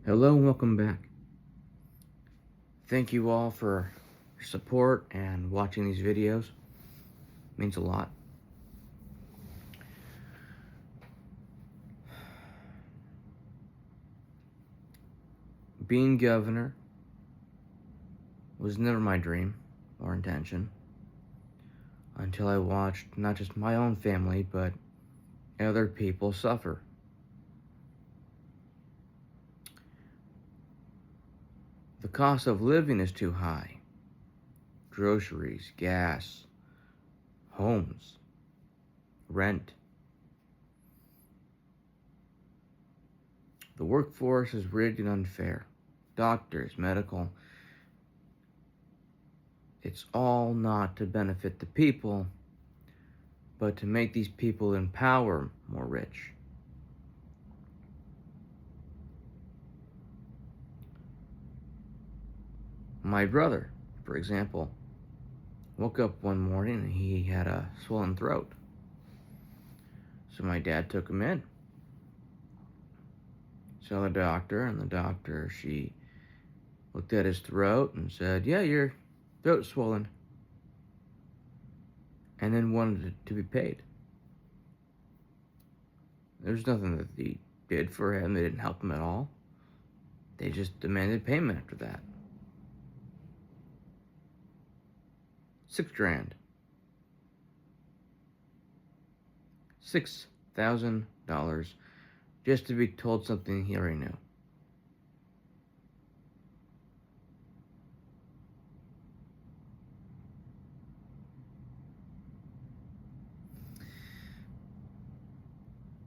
Hello and welcome back. Thank you all for your support and watching these videos. It means a lot. Being governor was never my dream or intention until I watched not just my own family, but other people suffer. The cost of living is too high. Groceries, gas, homes, rent. The workforce is rigged and unfair. Doctors, medical. It's all not to benefit the people, but to make these people in power more rich. My brother, for example, woke up one morning and he had a swollen throat. So my dad took him in. Saw the doctor, and the doctor, she looked at his throat and said, "Yeah, your throat's swollen." And then wanted it to be paid. There's nothing that they did for him. They didn't help him at all. They just demanded payment after that. $6,000. $6,000 just to be told something he already knew.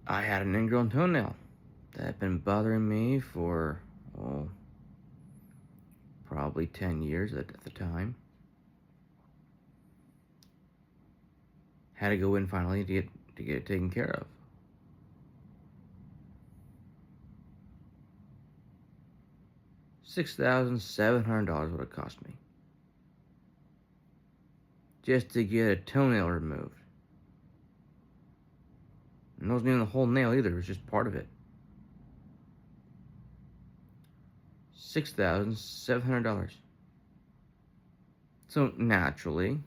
I had an ingrown toenail that had been bothering me for, probably 10 years at the time. Had to go in finally to get it taken care of. $6,700 would have cost me just to get a toenail removed. And it wasn't even the whole nail either, it was just part of it. $6,700. So naturally,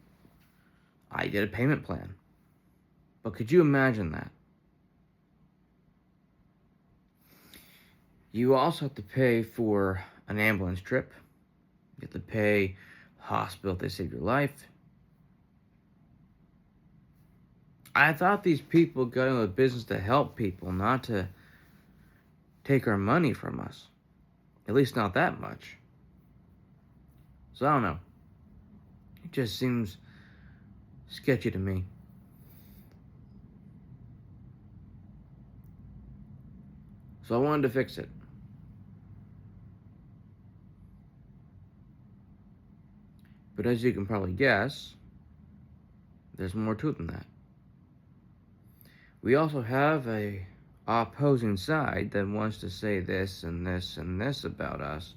I did a payment plan. But could you imagine that? You also have to pay for an ambulance trip. You have to pay hospital if they save your life. I thought these people got into the business to help people, not to take our money from us. At least not that much. So I don't know. It just seems sketchy to me. So I wanted to fix it. But as you can probably guess, there's more to it than that. We also have a opposing side that wants to say this and this and this about us,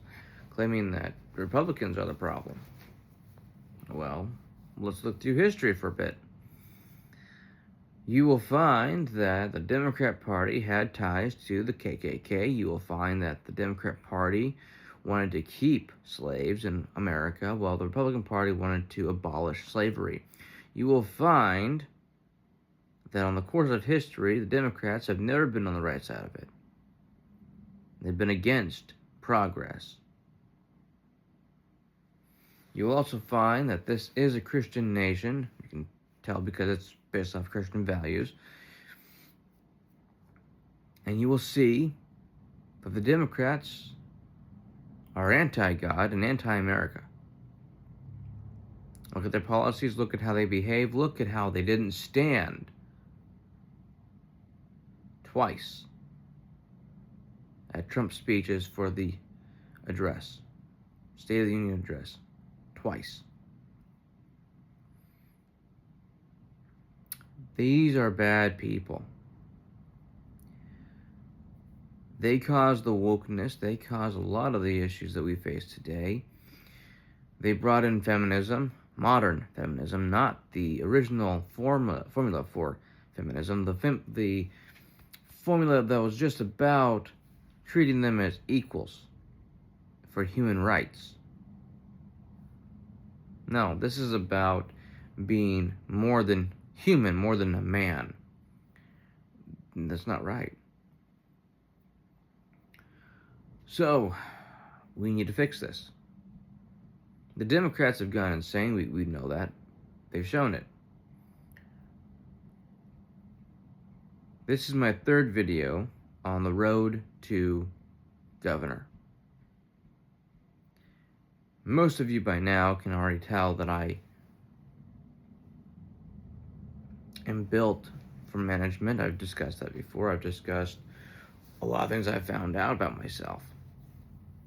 claiming that Republicans are the problem. Well, let's look through history for a bit. You will find that the Democrat Party had ties to the KKK. You will find that the Democrat Party wanted to keep slaves in America, while the Republican Party wanted to abolish slavery. You will find that on the course of history, the Democrats have never been on the right side of it. They've been against progress. You will also find that this is a Christian nation. You can tell because it's based off Christian values. And you will see that the Democrats are anti-God and anti-America. Look at their policies, look at how they behave, look at how they didn't stand twice at Trump's speeches for the address, State of the Union address, twice. These are bad people. They cause the wokeness. They cause a lot of the issues that we face today. They brought in feminism, modern feminism, not the original formula for feminism. The formula that was just about treating them as equals for human rights. No, this is about being more than human, more than a man. That's not right. So, we need to fix this. The Democrats have gone insane. We know that. They've shown it. This is my third video on the road to governor. Most of you by now can already tell that I am built for management. I've discussed that before. I've discussed a lot of things I've found out about myself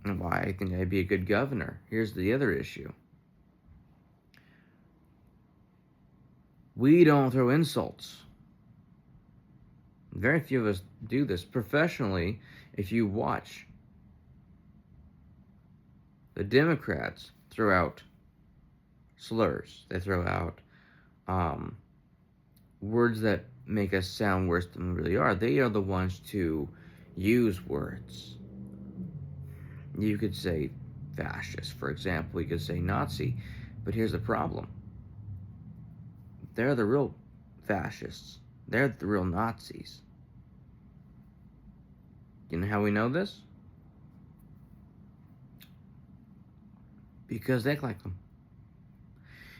and why I think I'd be a good governor. Here's the other issue. We don't throw insults. Very few of us do this. Professionally, if you watch, the Democrats throw out slurs. They throw out words that make us sound worse than we really are. They are the ones to use words. You could say fascist, for example. You could say Nazi. But here's the problem. They're the real fascists. They're the real Nazis. You know how we know this? Because they act like them.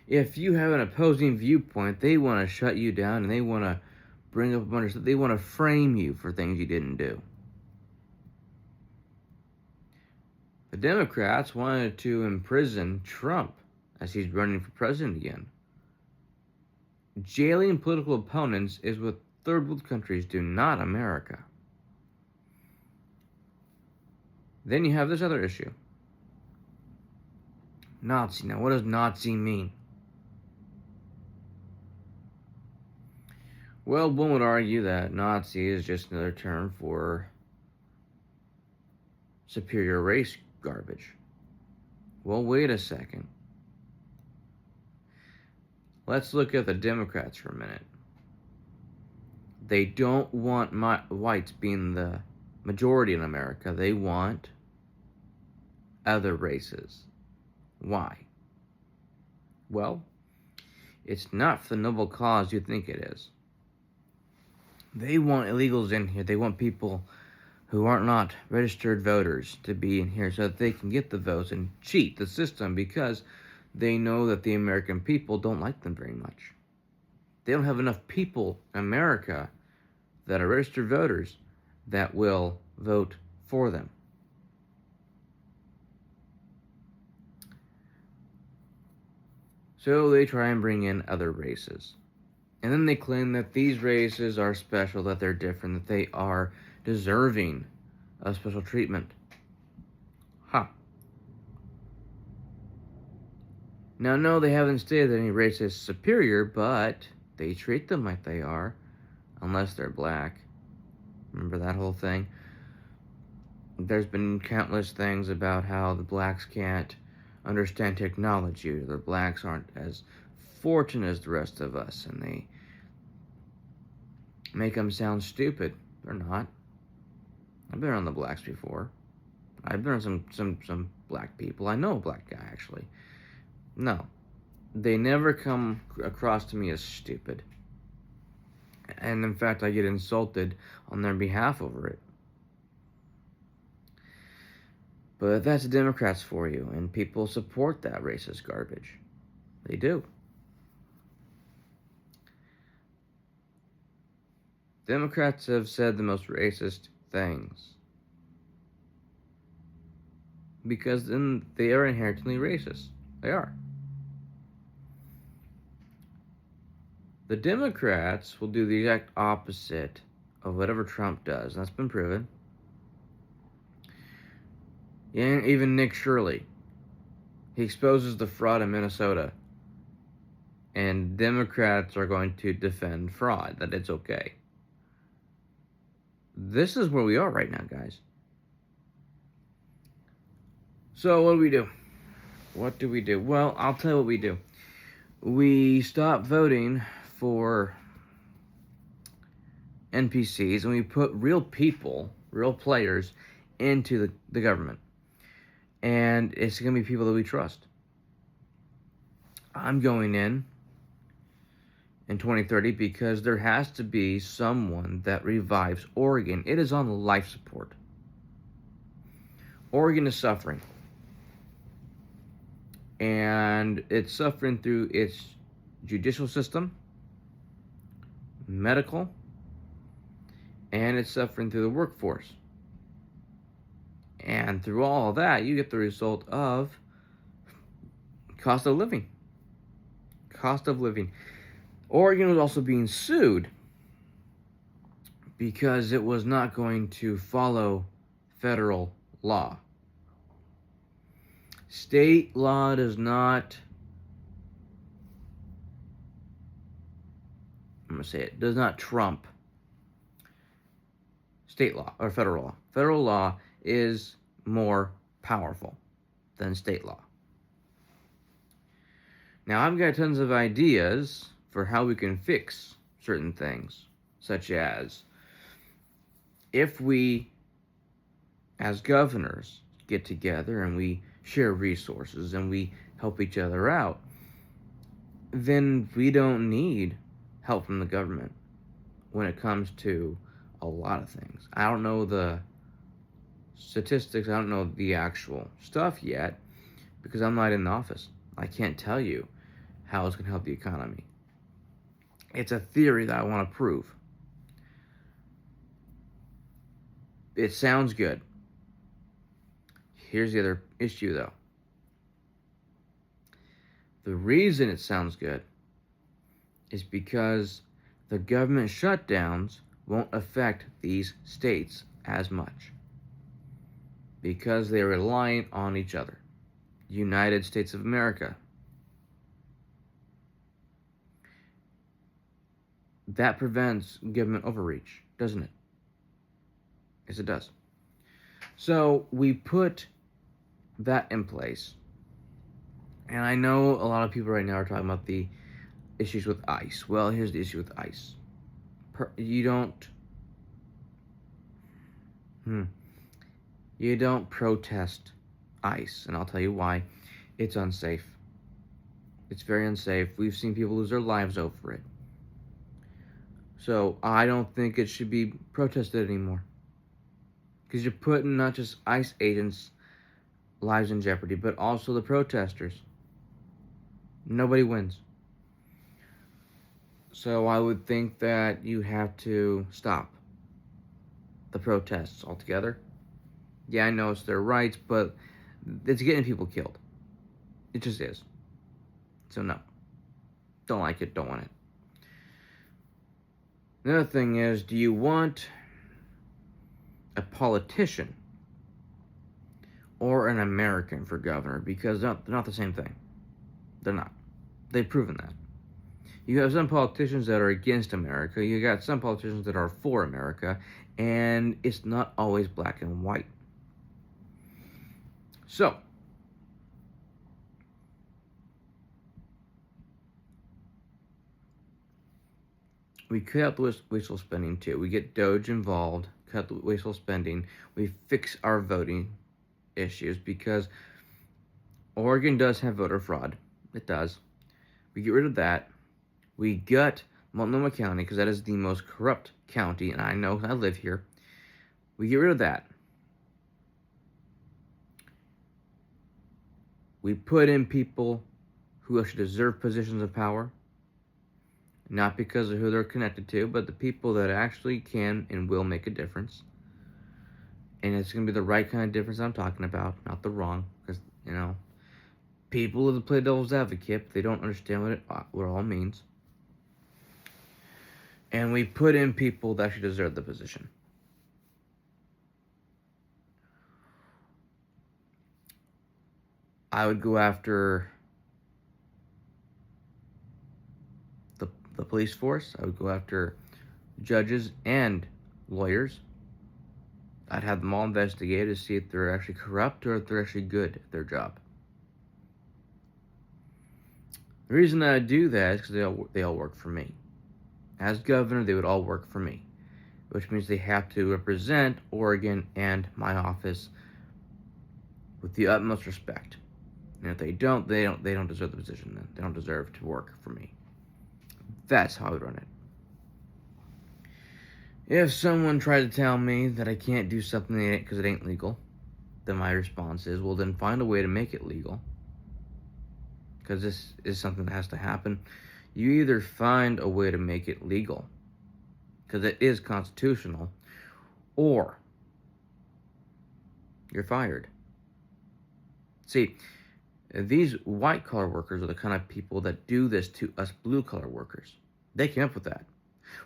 If you have an opposing viewpoint, they want to shut you down and they want to bring up a bunch of stuff. They want to frame you for things you didn't do. The Democrats wanted to imprison Trump as he's running for president again. Jailing political opponents is what third world countries do, not America. Then you have this other issue. Nazi. Now, what does Nazi mean? Well, one would argue that Nazi is just another term for superior race garbage. Well, wait a second. Let's look at the Democrats for a minute. They don't want whites being the majority in America. They want other races. Why? Well, it's not for the noble cause you think it is. They want illegals in here. They want people who are not registered voters to be in here so that they can get the votes and cheat the system because they know that the American people don't like them very much. They don't have enough people in America that are registered voters that will vote for them. So they try and bring in other races. And then they claim that these races are special, that they're different, that they are deserving of special treatment. Now, no, they haven't stated that any race is superior, but they treat them like they are, unless they're black. Remember that whole thing? There's been countless things about how the blacks can't understand technology, or the blacks aren't as fortunate as the rest of us, and they make them sound stupid. They're not. I've been around the blacks before. I've been around some black people. I know a black guy, actually. No. They never come across to me as stupid. And in fact, I get insulted on their behalf over it. But that's the Democrats for you, and people support that racist garbage. They do. Democrats have said the most racist things. Because then they are inherently racist. They are. The Democrats will do the exact opposite of whatever Trump does. That's been proven. And even Nick Shirley. He exposes the fraud in Minnesota. And Democrats are going to defend fraud, that it's okay. This is where we are right now, guys. So what do we do? What do we do? Well, I'll tell you what we do. We stop voting for NPCs and we put real people, real players, into the government. And it's going to be people that we trust. I'm going in 2030 because there has to be someone that revives Oregon. It is on life support. Oregon is suffering. And it's suffering through its judicial system, medical, and it's suffering through the workforce. And through all of that, you get the result of cost of living. Cost of living. Oregon was also being sued because it was not going to follow federal law. State law does not, does not trump state law or federal law. Federal law is more powerful than state law. Now, I've got tons of ideas for how we can fix certain things, such as if we, as governors, get together and we share resources and we help each other out, then we don't need help from the government when it comes to a lot of things. I don't know the statistics, I don't know the actual stuff yet because I'm not in the office. I can't tell you how it's going to help the economy. It's a theory that I want to prove. It sounds good. Here's the other issue, though. The reason it sounds good is because the government shutdowns won't affect these states as much because they're reliant on each other. United States of America. That prevents government overreach, doesn't it? Yes, it does. So we put that in place. And I know a lot of people right now are talking about the issues with ICE. Well, here's the issue with ICE. You don't protest ICE, and I'll tell you why. It's unsafe. It's very unsafe. We've seen people lose their lives over it. So I don't think it should be protested anymore. Because you're putting not just ICE agents' lives in jeopardy, but also the protesters. Nobody wins. So I would think that you have to stop the protests altogether. Yeah, I know it's their rights, but it's getting people killed. It just is. So no. Don't like it, don't want it. Another thing is, do you want a politician or an American for governor? Because they're not the same thing. They're not. They've proven that. You have some politicians that are against America. You got some politicians that are for America. And it's not always black and white. So, we cut out the wasteful spending too. We get Doge involved, cut the wasteful spending. We fix our voting issues because Oregon does have voter fraud. It does. We get rid of that. We gut Multnomah County because that is the most corrupt county, and I know I live here. We get rid of that. We put in people who actually deserve positions of power, not because of who they're connected to, but the people that actually can and will make a difference. And it's going to be the right kind of difference I'm talking about, not the wrong, because, people who play devil's advocate, they don't understand what it all means. And we put in people that actually deserve the position. I would go after the police force. I would go after judges and lawyers. I'd have them all investigated to see if they're actually corrupt or if they're actually good at their job. The reason I do that is because they all work for me. As governor, they would all work for me. which means they have to represent Oregon and my office with the utmost respect. And if they don't deserve the position. Then they don't deserve to work for me. That's how I would run it. If someone tried to tell me that I can't do something because it ain't legal, then my response is, well, then find a way to make it legal. Because this is something that has to happen. You either find a way to make it legal, because it is constitutional, or you're fired. See, these white-collar workers are the kind of people that do this to us blue-collar workers. They came up with that.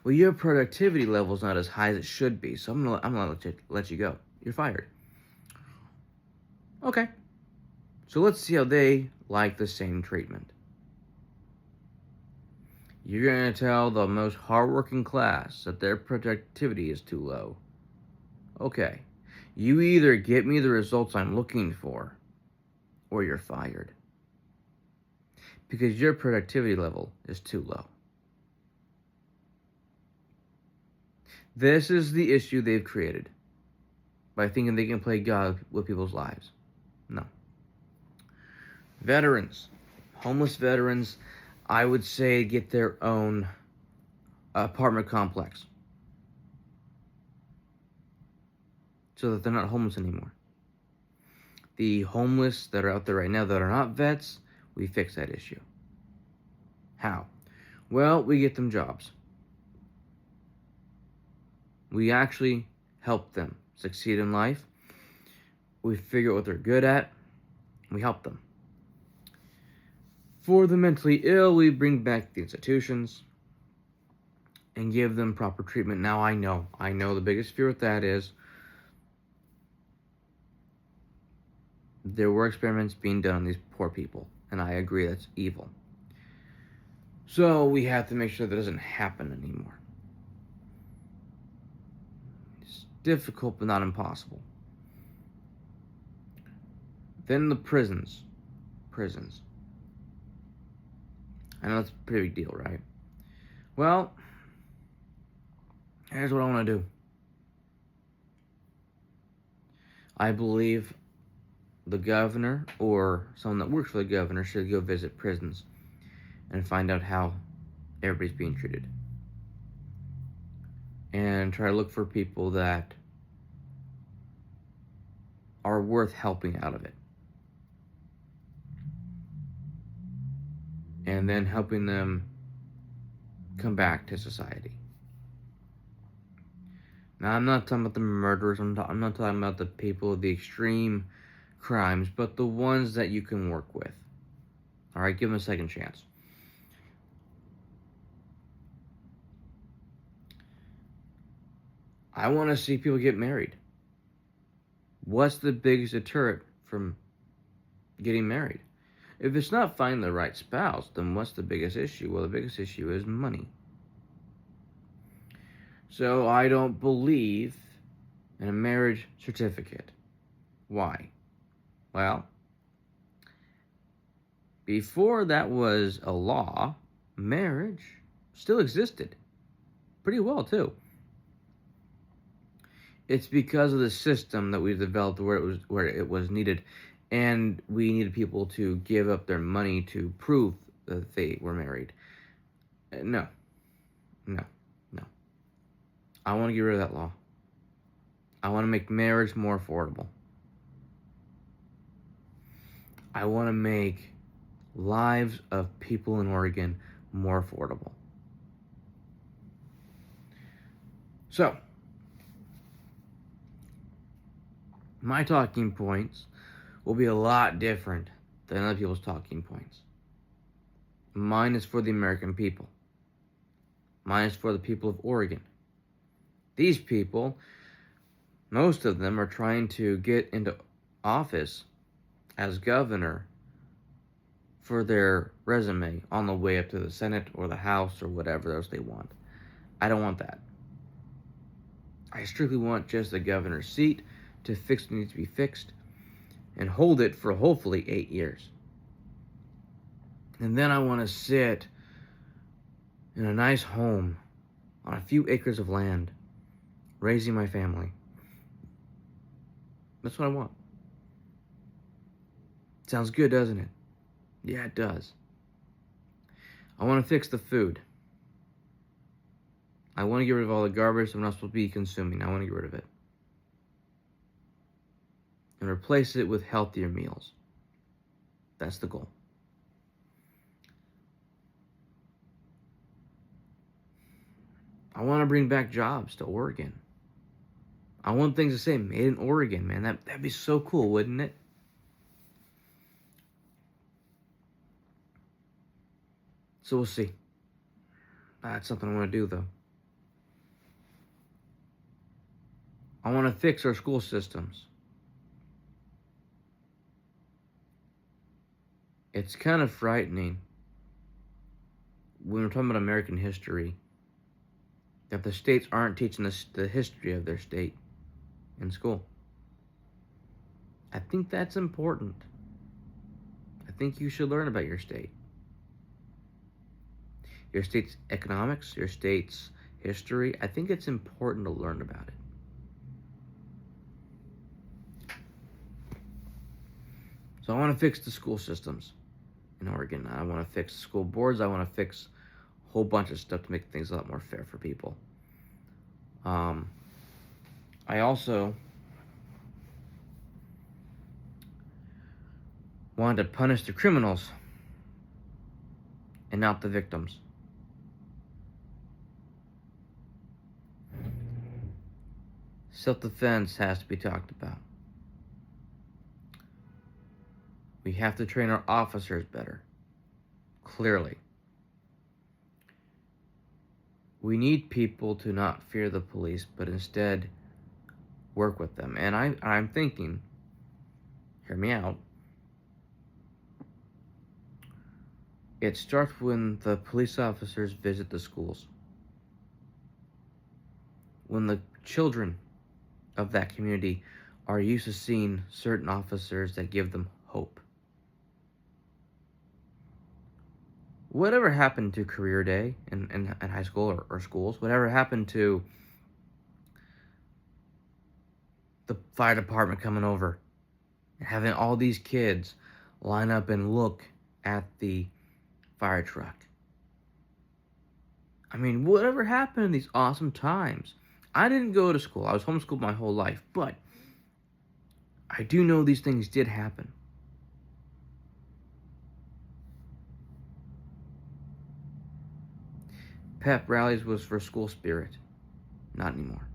Well, your productivity level is not as high as it should be, so I'm gonna let you go. You're fired. Okay. So let's see how they like the same treatment. You're going to tell the most hardworking class that their productivity is too low. Okay. You either get me the results I'm looking for, or you're fired. Because your productivity level is too low. This is the issue they've created by thinking they can play God with people's lives. No. Veterans, homeless veterans, I would say get their own apartment complex so that they're not homeless anymore. The homeless that are out there right now that are not vets, we fix that issue. How? Well, we get them jobs. We actually help them succeed in life. We figure out what they're good at. We help them. For the mentally ill, we bring back the institutions and give them proper treatment. Now, I know the biggest fear with that is there were experiments being done on these poor people, and I agree that's evil. So we have to make sure that doesn't happen anymore. It's difficult, but not impossible. Then the prisons. I know that's a pretty big deal, right? Well, here's what I want to do. I believe the governor or someone that works for the governor should go visit prisons and find out how everybody's being treated. And try to look for people that are worth helping out of it. And then helping them come back to society. Now, I'm not talking about the murderers. I'm not talking about the people of the extreme crimes, but the ones that you can work with. All right, give them a second chance. I want to see people get married. What's the biggest deterrent from getting married? If it's not finding the right spouse, then what's the biggest issue? Well, the biggest issue is money. So I don't believe in a marriage certificate. Why? Well, before that was a law, marriage still existed. Pretty well, too. It's because of the system that we've developed where it was needed. And we needed people to give up their money to prove that they were married. No. I want to get rid of that law. I want to make marriage more affordable. I want to make lives of people in Oregon more affordable. So, my talking points will be a lot different than other people's talking points. Mine is for the American people. Mine is for the people of Oregon. These people, most of them are trying to get into office as governor for their resume on the way up to the Senate or the House or whatever else they want. I don't want that. I strictly want just the governor's seat to fix what needs to be fixed and hold it for hopefully 8 years. And then I want to sit in a nice home on a few acres of land raising my family. That's what I want. Sounds good, doesn't it? Yeah, it does. I want to fix the food. I want to get rid of all the garbage I'm not supposed to be consuming. I want to get rid of it. And replace it with healthier meals. That's the goal. I want to bring back jobs to Oregon. I want things to say made in Oregon, man. That'd be so cool, wouldn't it? So we'll see. That's something I want to do, though. I want to fix our school systems. It's kind of frightening when we're talking about American history that the states aren't teaching us the history of their state in school. I think that's important. I think you should learn about your state. Your state's economics, your state's history. I think it's important to learn about it. So I want to fix the school systems in Oregon. I want to fix school boards. I want to fix a whole bunch of stuff to make things a lot more fair for people. I also wanted to punish the criminals and not the victims. Self-defense has to be talked about. We have to train our officers better. Clearly. We need people to not fear the police, but instead work with them. And I'm thinking, hear me out, it starts when the police officers visit the schools. When the children of that community are used to seeing certain officers that give them hope. Whatever happened to career day in high school or schools? Whatever happened to the fire department coming over and having all these kids line up and look at the fire truck? I mean, whatever happened in these awesome times? I didn't go to school. I was homeschooled my whole life, but I do know these things did happen. Pep rallies was for school spirit. Not anymore.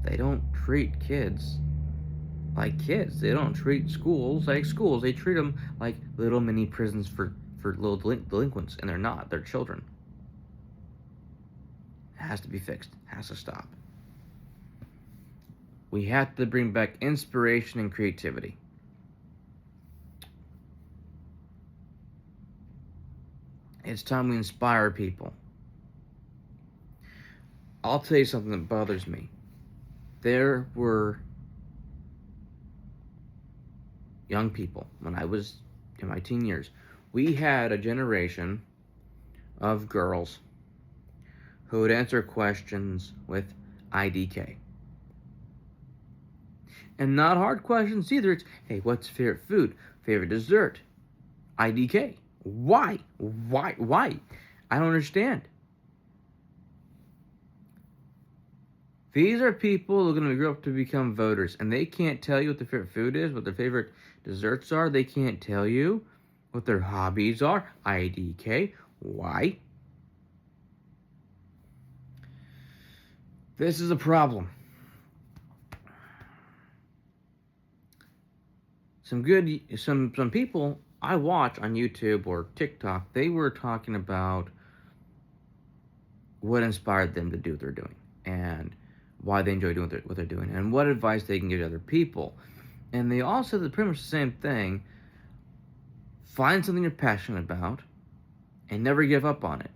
They don't treat kids like kids. They don't treat schools like schools. They treat them like little mini prisons for little delinquents, and they're not. They're children. It has to be fixed. It has to stop. We have to bring back inspiration and creativity. It's time we inspire people. I'll tell you something that bothers me. There were young people when I was in my teen years. We had a generation of girls who would answer questions with IDK. And not hard questions either. It's, hey, what's your favorite food? Favorite dessert? IDK. Why? Why? I don't understand. These are people who are going to grow up to become voters, and they can't tell you what their favorite food is, what their favorite desserts are. They can't tell you what their hobbies are. IDK. Why? This is a problem. Some people I watch on YouTube or TikTok, they were talking about what inspired them to do what they're doing and why they enjoy doing what they're doing and what advice they can give to other people. And they all said pretty much the same thing. Find something you're passionate about and never give up on it.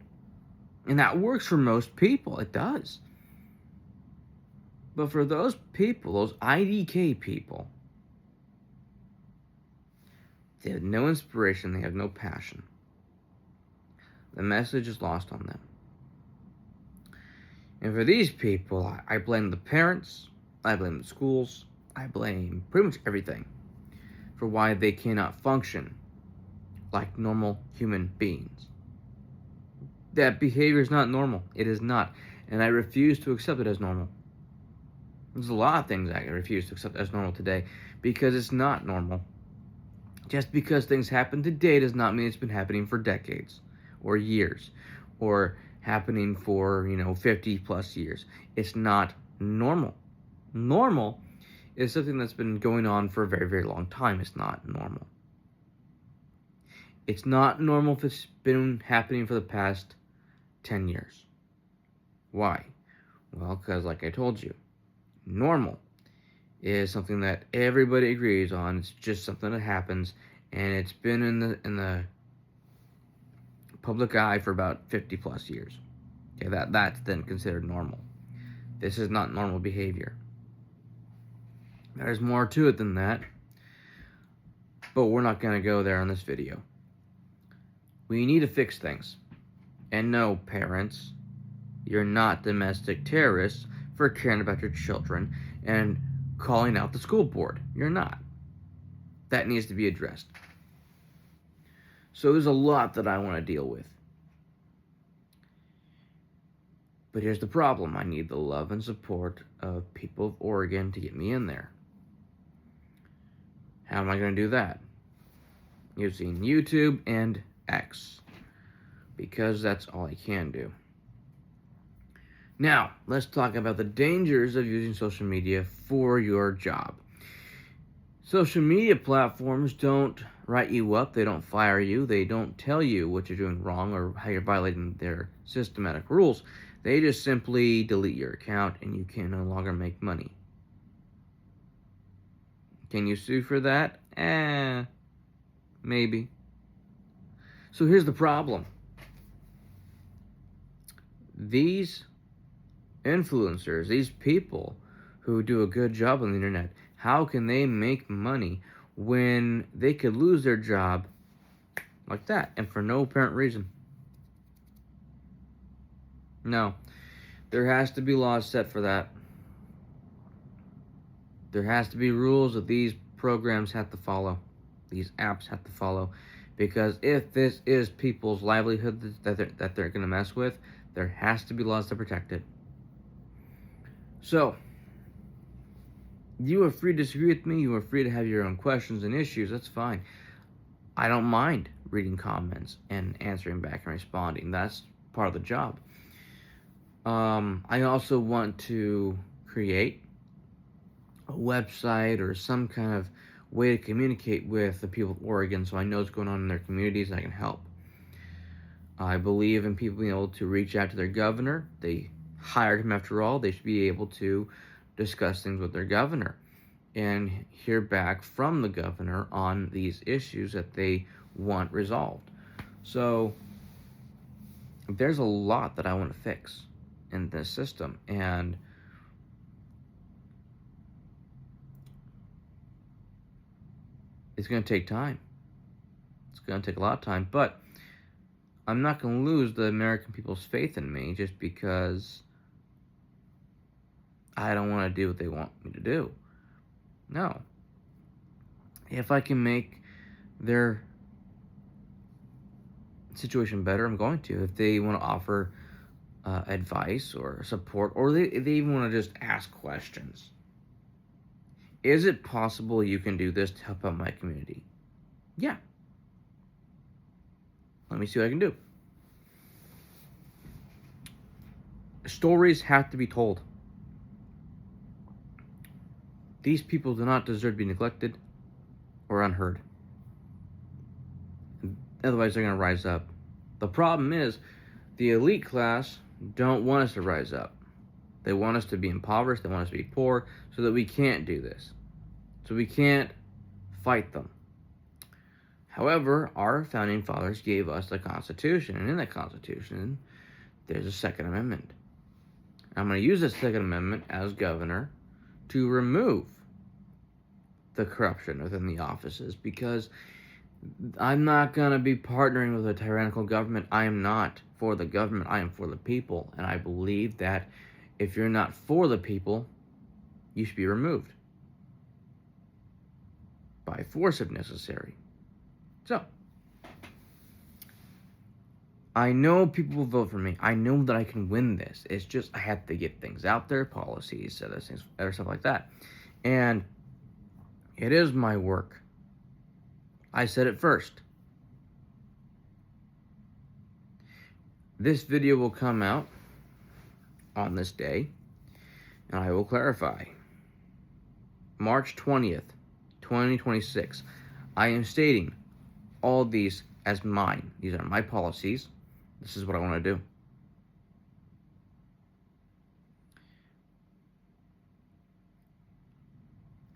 And that works for most people. It does. But for those people, those IDK people, they have no inspiration. They have no passion. The message is lost on them. And for these people, I blame the parents, I blame the schools, I blame pretty much everything for why they cannot function like normal human beings. That behavior is not normal. It is not. And I refuse to accept it as normal. There's a lot of things I refuse to accept as normal today because it's not normal. Just because things happen today does not mean it's been happening for decades or years or happening for, 50 plus years. It's not normal. Normal is something that's been going on for a very, very long time. It's not normal. It's not normal if it's been happening for the past 10 years. Why? Well, because like I told you, normal is something that everybody agrees on. It's just something that happens, and it's been in the public eye for about 50 plus years. Okay, that's then considered normal. This is not normal behavior. There's more to it than that, but we're not going to go there in this video. We need to fix things. And no, parents, you're not domestic terrorists for caring about your children and calling out the school board. You're not. That needs to be addressed. So there's a lot that I want to deal with. But here's the problem. I need the love and support of people of Oregon to get me in there. How am I going to do that? Using YouTube and X. Because that's all I can do. Now, let's talk about the dangers of using social media for your job. Social media platforms don't write you up, they don't fire you, they don't tell you what you're doing wrong or how you're violating their systematic rules. They just simply delete your account and you can no longer make money. Can you sue for that? Maybe. So here's the problem. These influencers, these people who do a good job on the internet, how can they make money when they could lose their job like that and for no apparent reason? No. There has to be laws set for that. There has to be rules that these programs have to follow. These apps have to follow. Because if this is people's livelihood that they're going to mess with, there has to be laws to protect it. So, you are free to disagree with me. You are free to have your own questions and issues. That's fine. I don't mind reading comments and answering back and responding. That's part of the job. I also want to create a website or some kind of way to communicate with the people of Oregon so I know what's going on in their communities and I can help. I believe in people being able to reach out to their governor. They hired him after all. They should be able to discuss things with their governor and hear back from the governor on these issues that they want resolved. So there's a lot that I want to fix in this system, and it's going to take time. It's going to take a lot of time, but I'm not going to lose the American people's faith in me just because I don't want to do what they want me to do. No. If I can make their situation better, I'm going to. If they want to offer advice or support, or they even want to just ask questions. Is it possible you can do this to help out my community? Yeah. Let me see what I can do. Stories have to be told. These people do not deserve to be neglected or unheard. Otherwise, they're going to rise up. The problem is, the elite class don't want us to rise up. They want us to be impoverished. They want us to be poor so that we can't do this. So we can't fight them. However, our founding fathers gave us the Constitution. And in that Constitution, there's a Second Amendment. I'm going to use the Second Amendment as governor to remove the corruption within the offices, because I'm not going to be partnering with a tyrannical government. I am not for the government. I am for the people. And I believe that If you're not for the people, you should be removed by force if necessary. So, I know people will vote for me. I know that I can win this. It's just I have to get things out there, policies, other things, other stuff like that. And it is my work. I said it first. This video will come out on this day, and I will clarify. March 20th, 2026. I am stating all these as mine. These are my policies. This is what I want to do.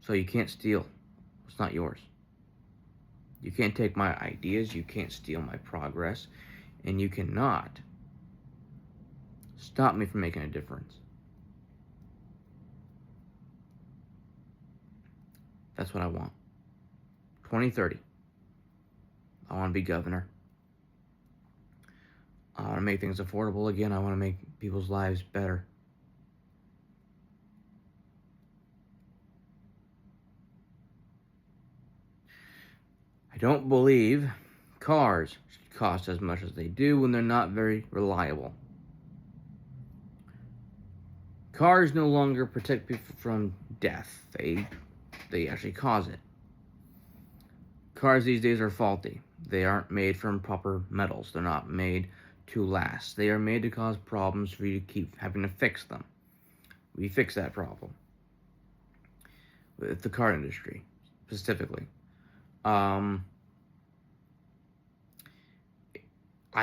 So you can't steal. It's not yours. You can't take my ideas. You can't steal my progress. And you cannot stop me from making a difference. That's what I want. 2030. I want to be governor. I want to make things affordable again. I want to make people's lives better. I don't believe cars should cost as much as they do when they're not very reliable. Cars no longer protect people from death. They actually cause it. Cars these days are faulty. They aren't made from proper metals. They're not made to last. They are made to cause problems for you to keep having to fix them. We fix that problem with the car industry specifically. I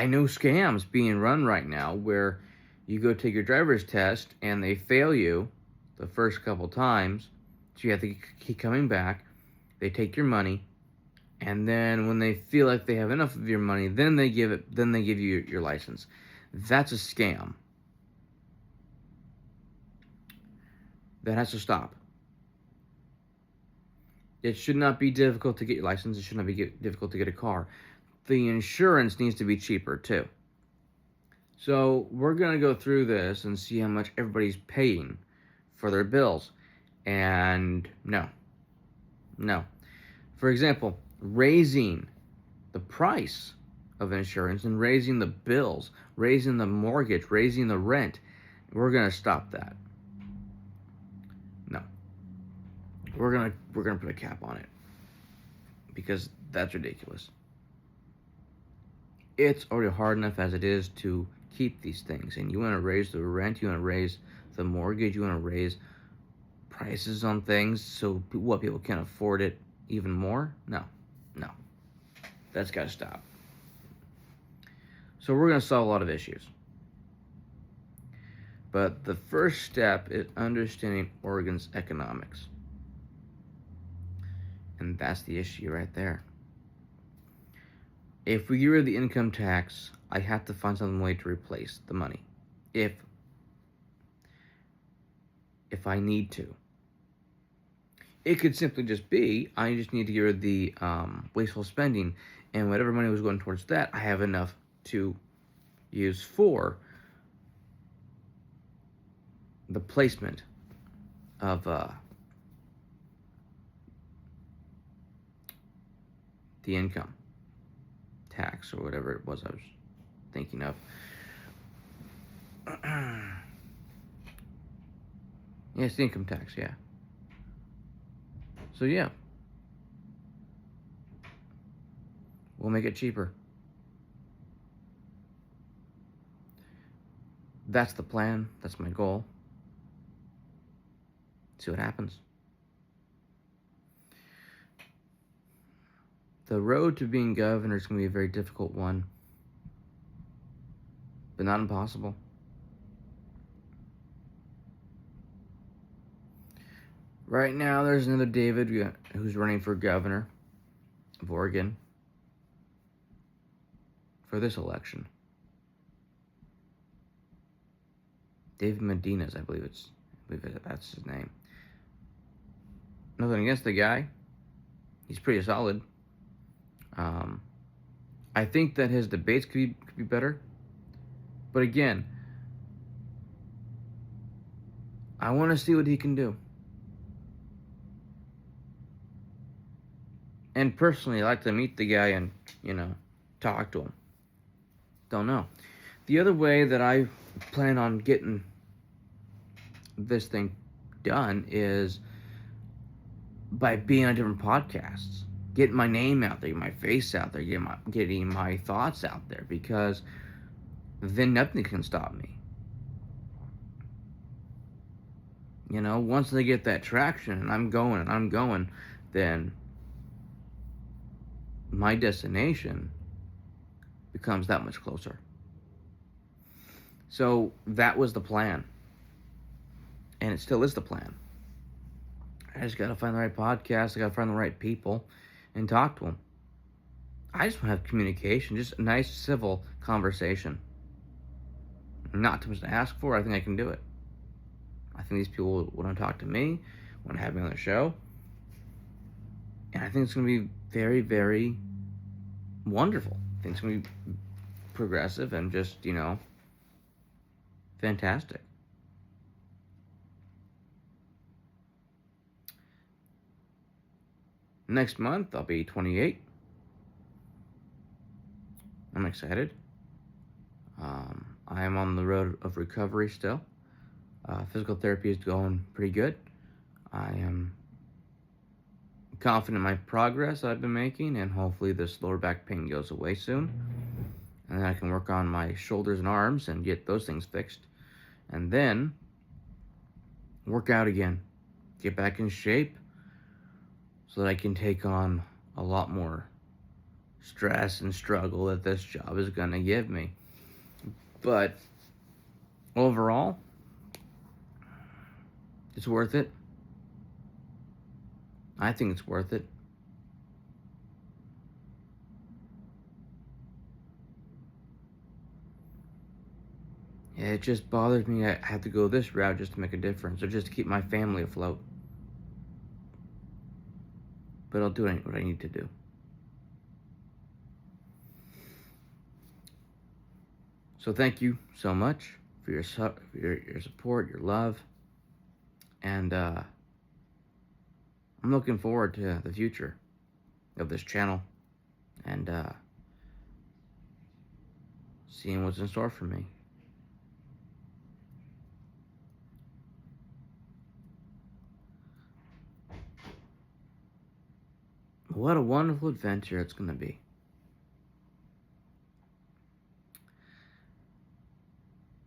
know scams being run right now where you go take your driver's test and they fail you the first couple times, so you have to keep coming back. They take your money, and then when they feel like they have enough of your money, then they give you your license. That's a scam. That has to stop. It should not be difficult to get your license. It should not be difficult to get a car. The insurance needs to be cheaper too. So we're going to go through this and see how much everybody's paying for their bills. And no. For example, raising the price of insurance and raising the bills, raising the mortgage, raising the rent, we're going to stop that. No. We're going to put a cap on it because that's ridiculous. It's already hard enough as it is to keep these things, and you want to raise the rent, you want to raise the mortgage, you want to raise prices on things so people can't afford it even more? No. That's got to stop. So we're going to solve a lot of issues. But the first step is understanding Oregon's economics. And that's the issue right there. If we get rid of the income tax, I have to find some way to replace the money. If I need to. It could simply just be, I just need to get rid of the wasteful spending, and whatever money was going towards that, I have enough to use for the placement of the income tax or whatever it was I was thinking of. Yeah, it's the income tax, yeah. So yeah, we'll make it cheaper. That's the plan. That's my goal. See what happens. The road to being governor is going to be a very difficult one, but not impossible. Right now, there's another David who's running for governor of Oregon for this election. David Medina's, I believe that's his name. Nothing against the guy. He's pretty solid. I think that his debates could be better. But again, I want to see what he can do. And personally, I'd like to meet the guy and, talk to him. Don't know. The other way that I plan on getting this thing done is by being on different podcasts, getting my name out there, getting my face out there, getting my thoughts out there, because then nothing can stop me. Once they get that traction and I'm going, then my destination becomes that much closer. So that was the plan. And it still is the plan. I just got to find the right podcast. I got to find the right people and talk to them. I just want to have communication, just a nice, civil conversation. Not too much to ask for. I think I can do it. I think these people want to talk to me, want to have me on the show. And I think it's going to be very, very wonderful. I think it's going to be progressive and just, fantastic. Next month, I'll be 28. I'm excited. I am on the road of recovery still. Physical therapy is going pretty good. I am confident in my progress I've been making, and hopefully this lower back pain goes away soon. And then I can work on my shoulders and arms and get those things fixed. And then work out again. Get back in shape so that I can take on a lot more stress and struggle that this job is going to give me. But overall, it's worth it. I think it's worth it. It just bothers me I have to go this route just to make a difference, or just to keep my family afloat. But I'll do what I need to do. So thank you so much for your support, your love, and I'm looking forward to the future of this channel and seeing what's in store for me. What a wonderful adventure it's going to be.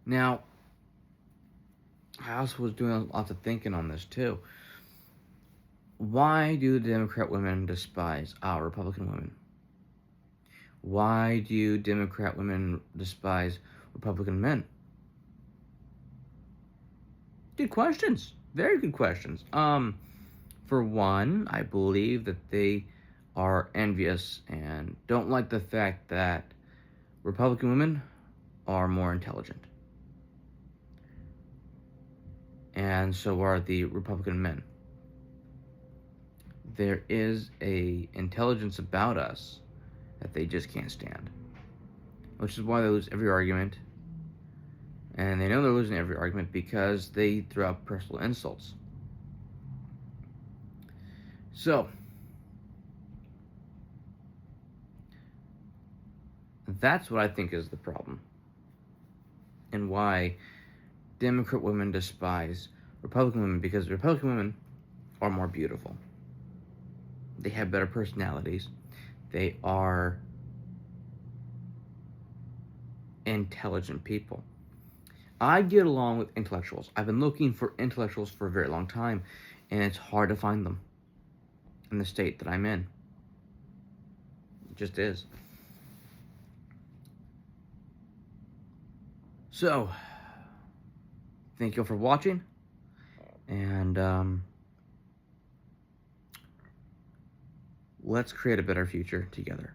Now, I also was doing lots of thinking on this too. Why do the Democrat women despise our Republican women? Why do Democrat women despise Republican men? Good questions. Very good questions. For one, I believe that they are envious and don't like the fact that Republican women are more intelligent. And so are the Republican men. There is a intelligence about us that they just can't stand, which is why they lose every argument. And they know they're losing every argument because they throw out personal insults. So, that's what I think is the problem, and why Democrat women despise Republican women, because Republican women are more beautiful. They have better personalities. They are intelligent people. I get along with intellectuals. I've been looking for intellectuals for a very long time, and it's hard to find them in the state that I'm in. It just is. So, thank you for watching, and let's create a better future together.